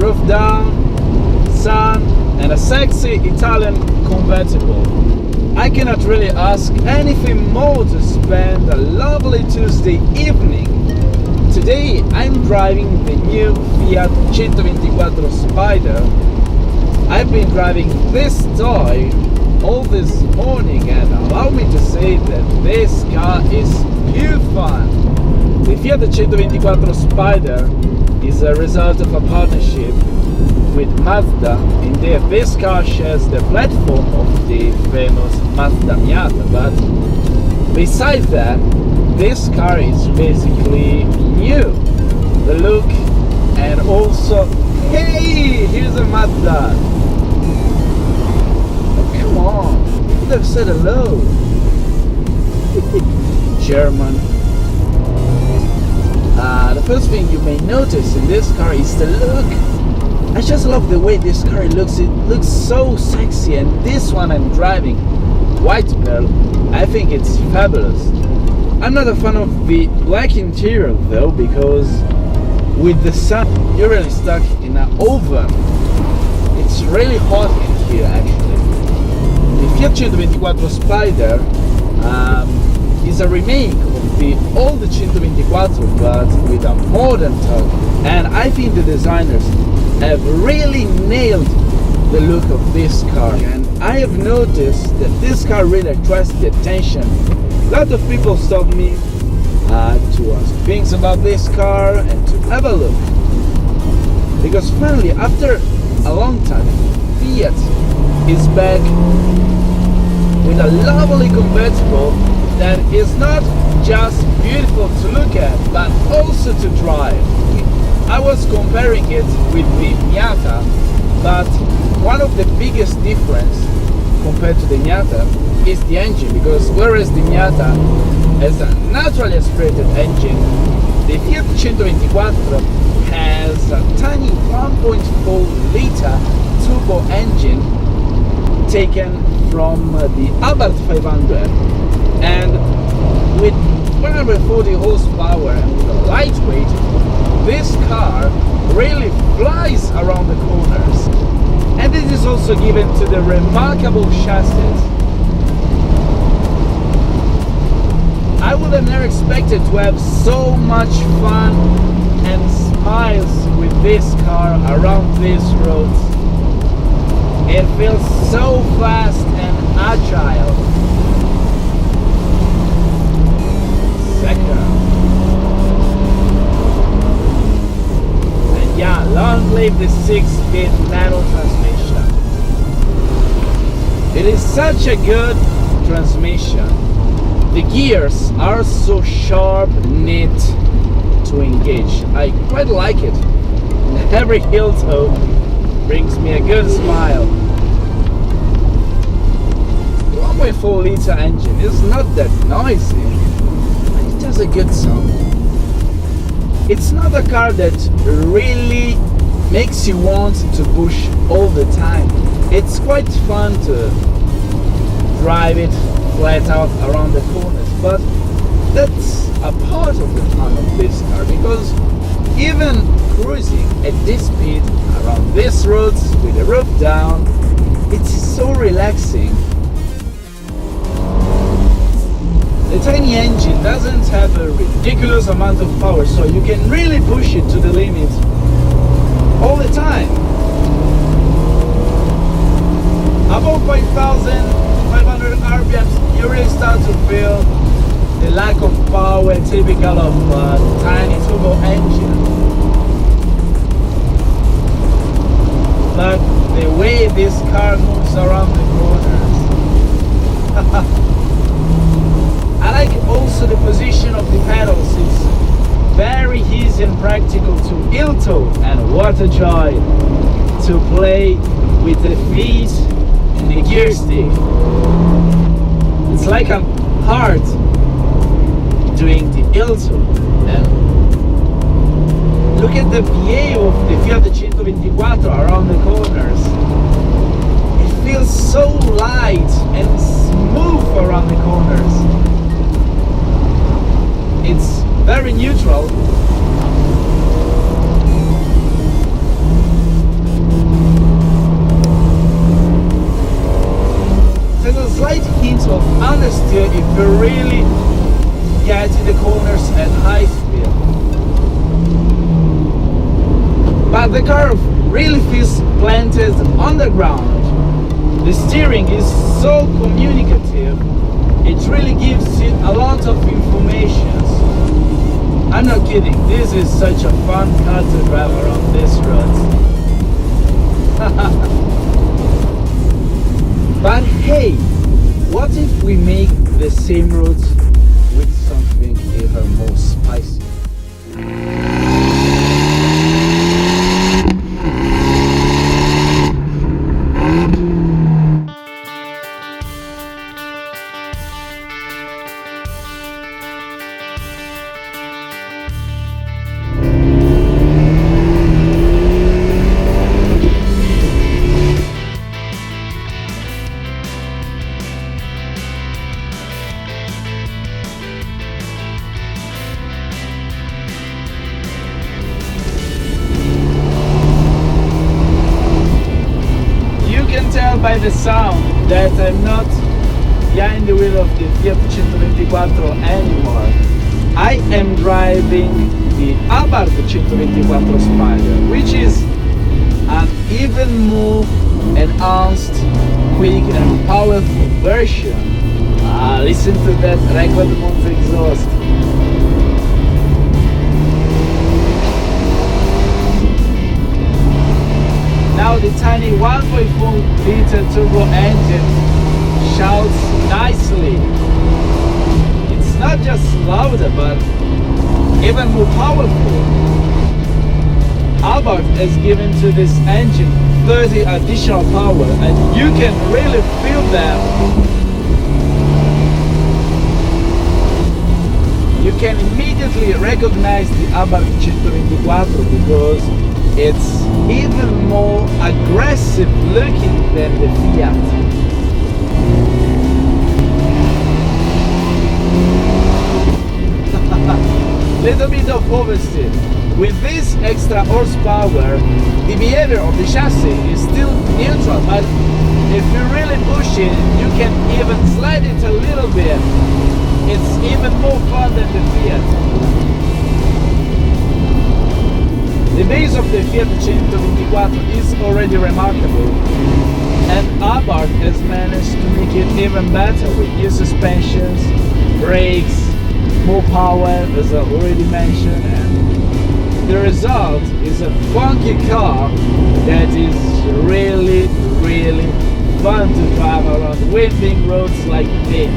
roof down, sun, and a sexy Italian convertible. I cannot really ask anything more to spend a lovely Tuesday evening. Today I'm driving the new Fiat 124 Spider. I've been driving this toy all this morning, and allow me to say that this car is pure fun. The Fiat 124 Spider is a result of a partnership with Mazda. Indeed, this car shares the platform of the famous Mazda Miata, but besides that, this car is basically new. The look, and also, hey, here's a Mazda. Oh, come on, you could have said hello. German. The first thing you may notice in this car is the look. I just love the way this car looks. It looks so sexy, and this one I'm driving, White Pearl, I think it's fabulous. I'm not a fan of the black interior though, because with the sun you're really stuck in an oven. It's really hot in here actually. The Fiat 124 Spider is a remake of the old 124, but with a modern touch, and I think the designers have really nailed the look of this car. And I have noticed that this car really attracts the attention. A lot of people stop me to ask things about this car and to have a look, because finally, after a long time, Fiat is back with a lovely convertible that is not just beautiful to look at, but also to drive. I was comparing it with the Miata, but one of the biggest difference compared to the Miata is the engine, because whereas the Miata has a naturally aspirated engine, the Fiat 124 has a tiny 1.4 liter turbo engine taken from the Abarth 500, and with 140 horsepower and with a lightweight, this car really flies around the corners. And this is also given to the remarkable chassis. I would have never expected to have so much fun and smiles with this car around these roads. It feels so fast and agile. Second. And yeah, long live the 6-speed manual transmission. It is such a good transmission. The gears are so sharp, neat to engage. I quite like it. And every hill toe brings me a good smile. The 1.4 liter engine is not that noisy, but it has a good sound. It's not a car that really makes you want to push all the time. It's quite fun to drive it flat out around the corners, but that's a part of the fun of this car, because even cruising at this speed around these roads with the roof down, it's so relaxing. The tiny engine doesn't have a ridiculous amount of power, so you can really push it to the limit all the time. Above 5,500 RPMs, you really start to feel the lack of power typical of a tiny turbo engine. But the way this car moves around the corners. I like also the position of the pedals. It's very easy and practical to heel toe, and what a joy to play with the feet and the gear stick. It's like a heart doing the heel toe. And look at the view of the Fiat 124 around the corners. It feels so light and smooth around the corners. It's very neutral. good if you really get in the corners at high speed. But the car really feels planted on the ground. The steering is so communicative. It really gives you a lot of information. I'm not kidding, this is such a fun car to drive around this road. But hey, what if we make the same roads with something even more spicy? By the sound that I'm not behind the wheel of the Fiat 124 anymore. I am driving the Abarth 124 Spider, which is an even more enhanced, quick and powerful version. Listen to that record Monza exhaust. Now the tiny 1.4 liter turbo engine shouts nicely. It's not just louder but even more powerful. Abarth has given to this engine 30 additional power and you can really feel them. You can immediately recognize the Abarth 124 because it's even more aggressive looking than the Fiat. Little bit of oversteer. With this extra horsepower, the behavior of the chassis is still neutral, but if you really push it, you can even slide it a little bit. It's even more fun than the Fiat. The base of the Fiat 124 is already remarkable, and Abarth has managed to make it even better with new suspensions, brakes, more power as I already mentioned, and the result is a funky car that is really fun to drive around winding roads like this.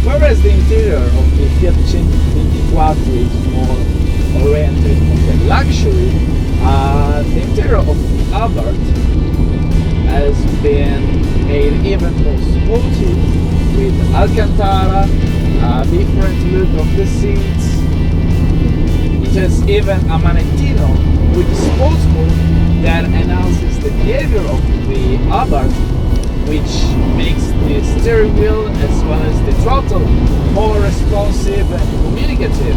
Whereas the interior of the Fiat 124 is more oriented on the luxury, the interior of the Abarth has been made even more sporty with Alcantara, a different look of the seats. It has even a manettino with sports mode that enhances the behavior of the Abarth, which makes the steering wheel as well as the throttle more responsive and communicative.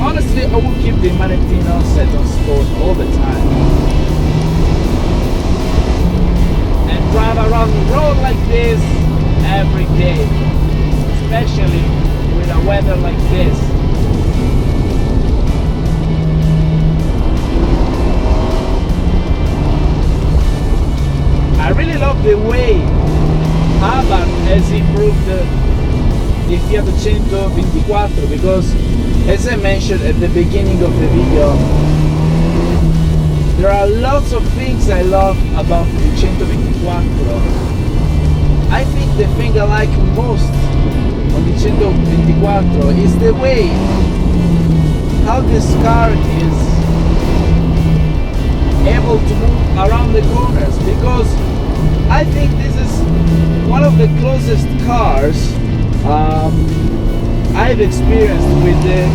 Honestly, I would keep the manettino set on sport all the time and drive around the road like this every day, especially with a weather like this. I really love the way Abarth has improved the Fiat 124 because, as I mentioned at the beginning of the video, there are lots of things I love about the 124. I think the thing I like most on the 124 is the way how this car is able to move around the corners, because I think this is one of the closest cars I've experienced with the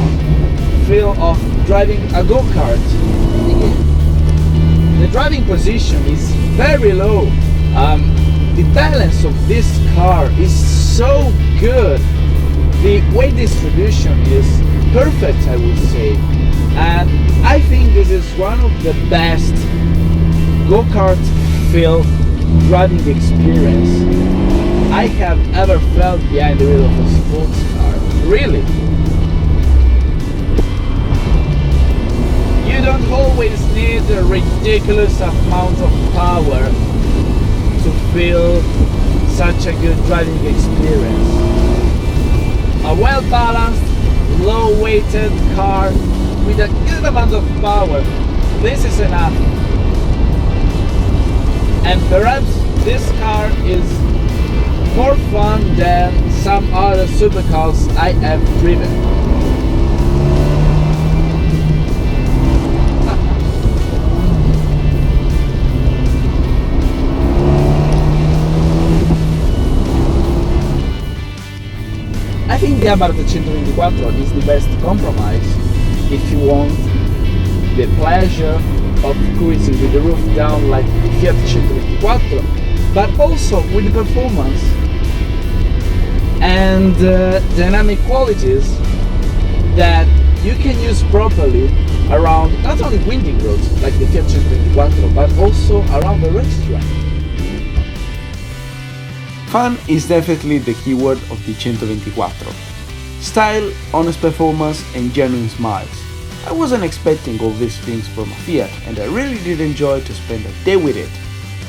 feel of driving a go-kart. The driving position is very low. The balance of this car is so good. The weight distribution is perfect, I would say. And I think this is one of the best go-kart feel driving experience I have ever felt behind the wheel of a sports car. Really. You don't always need a ridiculous amount of power to feel such a good driving experience. A well-balanced, low-weighted car with a good amount of power. This is enough. And perhaps this car is more fun than some other supercars I have driven. I think the Abarth 124 is the best compromise if you want the pleasure of cruising with the roof down like the Fiat 124, but also with the performance and dynamic qualities that you can use properly around not only windy roads like the Fiat 124, but also around the racetrack. Fun is definitely the keyword of the 124. Style, honest performance and genuine smiles. I wasn't expecting all these things from a Fiat and I really did enjoy to spend a day with it.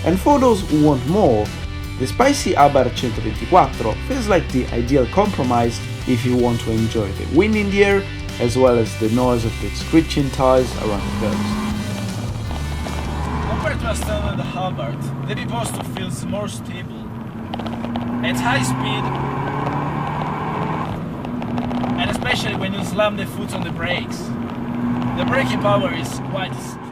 And for those who want more, the spicy Abarth 124 feels like the ideal compromise if you want to enjoy the wind in the air as well as the noise of the screeching tires around the curves. Compared to a standard Abarth, the V-Posto feels more stable. At high speed, and especially when you slam the foot on the brakes, the braking power is quite strong.